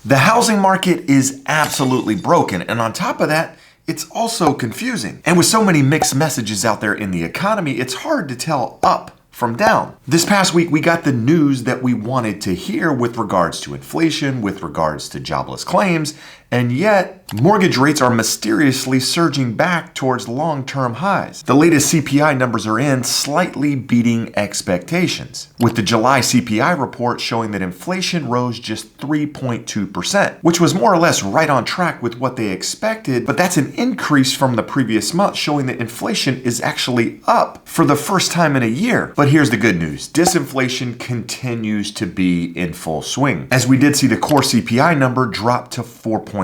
The housing market is absolutely broken, and on top of that, it's also confusing. And with so many mixed messages out there in the economy, it's hard to tell up from down. This past week, we got the news that we wanted to hear with regards to inflation, with regards to jobless claims, and yet mortgage rates are mysteriously surging back towards long-term highs. The latest CPI numbers are in, slightly beating expectations, with the July CPI report showing that inflation rose just 3.2%, which was more or less right on track with what they expected, but that's an increase from the previous month, showing that inflation is actually up for the first time in a year. But here's the good news. Disinflation continues to be in full swing, as we did see the core CPI number drop to 4.7%,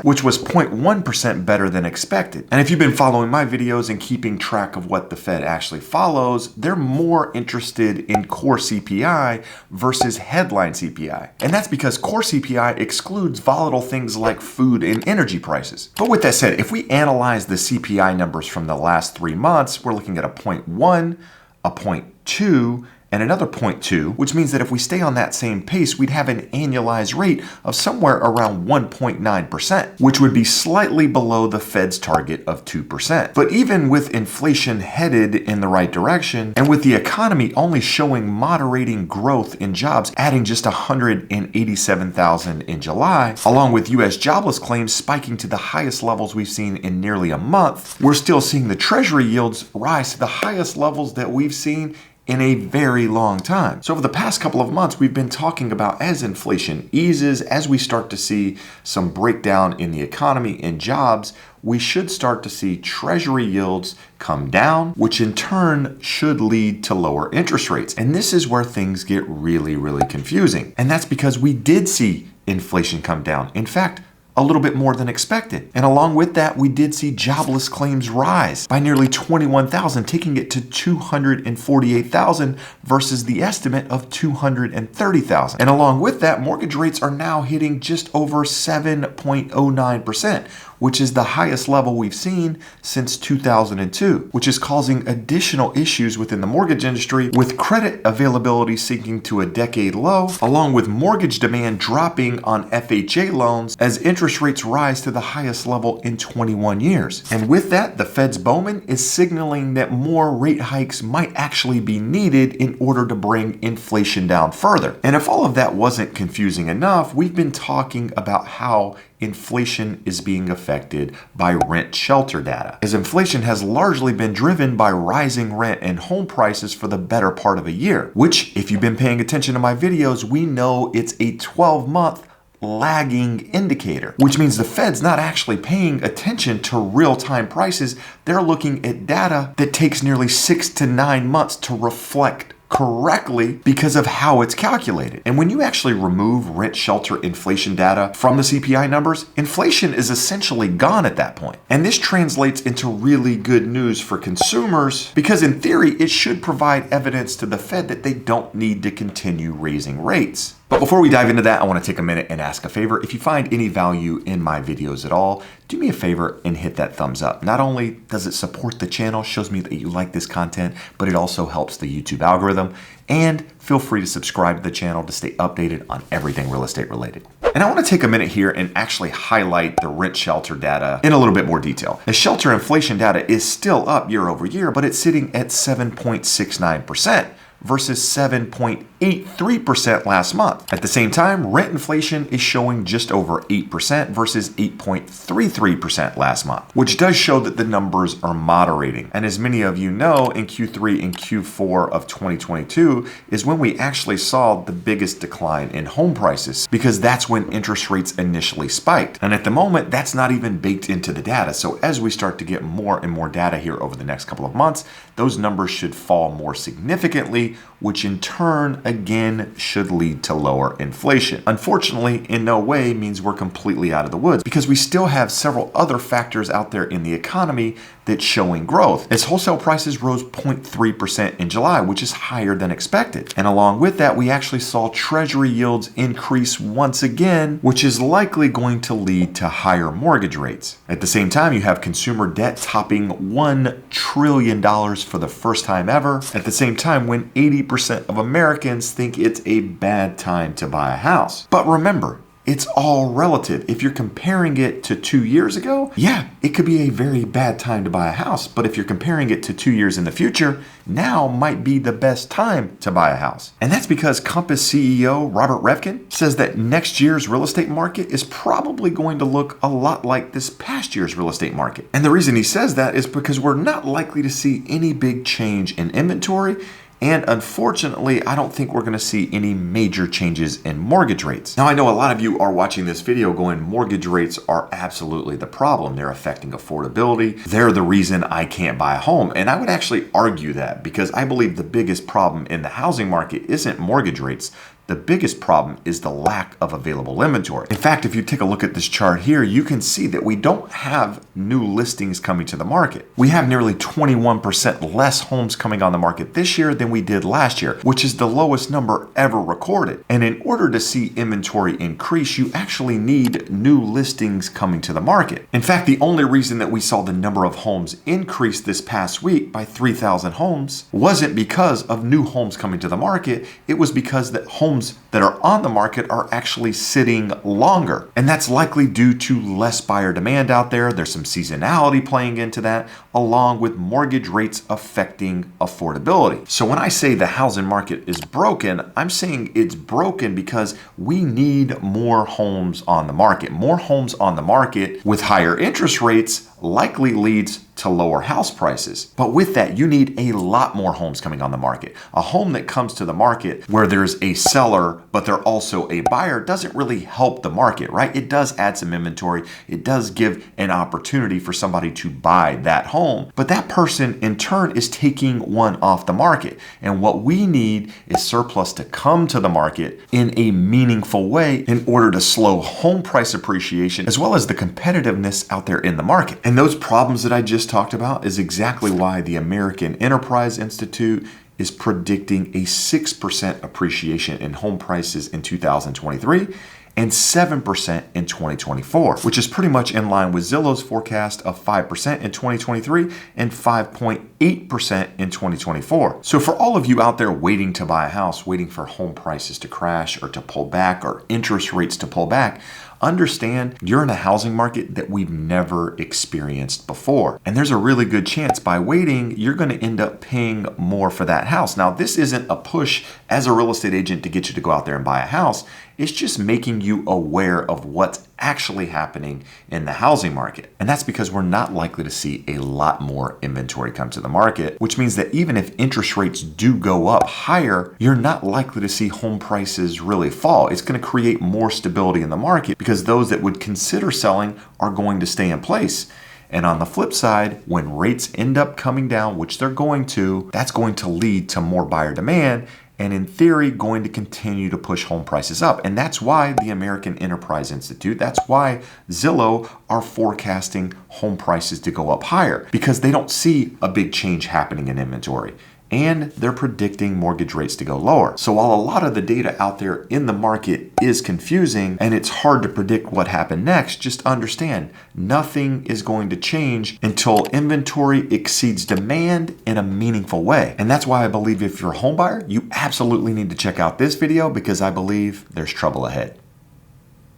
which was 0.1% better than expected. And if you've been following my videos and keeping track of what the Fed actually follows, they're more interested in core CPI versus headline CPI. And that's because core CPI excludes volatile things like food and energy prices. But with that said, if we analyze the CPI numbers from the last 3 months, we're looking at a 0.1, a 0.2, and another 0.2, which means that if we stay on that same pace, we'd have an annualized rate of somewhere around 1.9%, which would be slightly below the Fed's target of 2%. But even with inflation headed in the right direction, and with the economy only showing moderating growth in jobs, adding just 187,000 in July, along with U.S. jobless claims spiking to the highest levels we've seen in nearly a month, we're still seeing the Treasury yields rise to the highest levels that we've seen in a very long time. So over the past couple of months, we've been talking about as inflation eases, as we start to see some breakdown in the economy and jobs, we should start to see Treasury yields come down, which in turn should lead to lower interest rates. And this is where things get really, really confusing. And that's because we did see inflation come down. In fact, a little bit more than expected. And along with that, we did see jobless claims rise by nearly 21,000, taking it to 248,000 versus the estimate of 230,000. And along with that, mortgage rates are now hitting just over 7.09%, which is the highest level we've seen since 2002, which is causing additional issues within the mortgage industry, with credit availability sinking to a decade low, along with mortgage demand dropping on FHA loans as interest rates rise to the highest level in 21 years. And with that, the Fed's Bowman is signaling that more rate hikes might actually be needed in order to bring inflation down further. And if all of that wasn't confusing enough, we've been talking about how inflation is being affected by rent shelter data, as inflation has largely been driven by rising rent and home prices for the better part of a year, which, if you've been paying attention to my videos, we know it's a 12-month lagging indicator, which means the Fed's not actually paying attention to real-time prices. They're looking at data that takes nearly 6 to 9 months to reflect correctly because of how it's calculated. And when you actually remove rent shelter inflation data from the CPI numbers, inflation is essentially gone at that point. And this translates into really good news for consumers because in theory, it should provide evidence to the Fed that they don't need to continue raising rates. But before we dive into that, I want to take a minute and ask a favor. If you find any value in my videos at all, do me a favor and hit that thumbs up. Not only does it support the channel, shows me that you like this content, but it also helps the YouTube algorithm. And feel free to subscribe to the channel to stay updated on everything real estate related. And I want to take a minute here and actually highlight the rent shelter data in a little bit more detail. The shelter inflation data is still up year over year, but it's sitting at 7.69%. versus 7.83% last month. At the same time, rent inflation is showing just over 8% versus 8.33% last month, which does show that the numbers are moderating. And as many of you know, in Q3 and Q4 of 2022 is when we actually saw the biggest decline in home prices, because that's when interest rates initially spiked. And at the moment, that's not even baked into the data. So as we start to get more and more data here over the next couple of months, those numbers should fall more significantly, which in turn, again, should lead to lower inflation. Unfortunately, in no way means we're completely out of the woods, because we still have several other factors out there in the economy that's showing growth, as wholesale prices rose 0.3% in July, which is higher than expected. And along with that, we actually saw Treasury yields increase once again, which is likely going to lead to higher mortgage rates. At the same time, you have consumer debt topping $1 trillion for the first time ever, at the same time when 80% of Americans think it's a bad time to buy a house. But remember, It's all relative. If you're comparing it to 2 years ago, yeah, it could be a very bad time to buy a house. But if you're comparing it to 2 years in the future, now might be the best time to buy a house. And that's because Compass CEO Robert Revkin says that next year's real estate market is probably going to look a lot like this past year's real estate market. And the reason he says that is because we're not likely to see any big change in inventory. And unfortunately, I don't think we're going to see any major changes in mortgage rates. Now, I know a lot of you are watching this video going, mortgage rates are absolutely the problem. They're affecting affordability. They're the reason I can't buy a home. And I would actually argue that because I believe the biggest problem in the housing market isn't mortgage rates. The biggest problem is the lack of available inventory. In fact, if you take a look at this chart here, you can see that we don't have new listings coming to the market. We have nearly 21% less homes coming on the market this year than we did last year, which is the lowest number ever recorded. And in order to see inventory increase, you actually need new listings coming to the market. In fact, the only reason that we saw the number of homes increase this past week by 3,000 homes wasn't because of new homes coming to the market. It was because that homes that are on the market are actually sitting longer. And that's likely due to less buyer demand out there. There's some seasonality playing into that, along with mortgage rates affecting affordability. So when I say the housing market is broken, I'm saying it's broken because we need more homes on the market. More homes on the market with higher interest rates likely leads to lower house prices. But with that, you need a lot more homes coming on the market. A home that comes to the market where there's a seller, but they're also a buyer doesn't really help the market, right? It does add some inventory. It does give an opportunity for somebody to buy that home, but that person in turn is taking one off the market. And what we need is surplus to come to the market in a meaningful way in order to slow home price appreciation as well as the competitiveness out there in the market. And those problems that I just talked about is exactly why the American Enterprise Institute is predicting a 6% appreciation in home prices in 2023 and 7% in 2024, which is pretty much in line with Zillow's forecast of 5% in 2023 and 5.8% in 2024. So for all of you out there waiting to buy a house, waiting for home prices to crash or to pull back or interest rates to pull back, understand you're in a housing market that we've never experienced before. And there's a really good chance by waiting, you're going to end up paying more for that house. Now, this isn't a push as a real estate agent to get you to go out there and buy a house. It's just making you aware of what's actually happening in the housing market. And that's because we're not likely to see a lot more inventory come to the market, which means that even if interest rates do go up higher, you're not likely to see home prices really fall. It's going to create more stability in the market because those that would consider selling are going to stay in place. And on the flip side, when rates end up coming down, which they're going to, that's going to lead to more buyer demand and in theory going to continue to push home prices up. And that's why the American Enterprise Institute, that's why Zillow are forecasting home prices to go up higher because they don't see a big change happening in inventory. And they're predicting mortgage rates to go lower. So while a lot of the data out there in the market is confusing and it's hard to predict what happened next, just understand nothing is going to change until inventory exceeds demand in a meaningful way. And that's why I believe if you're a home buyer, you absolutely need to check out this video because I believe there's trouble ahead.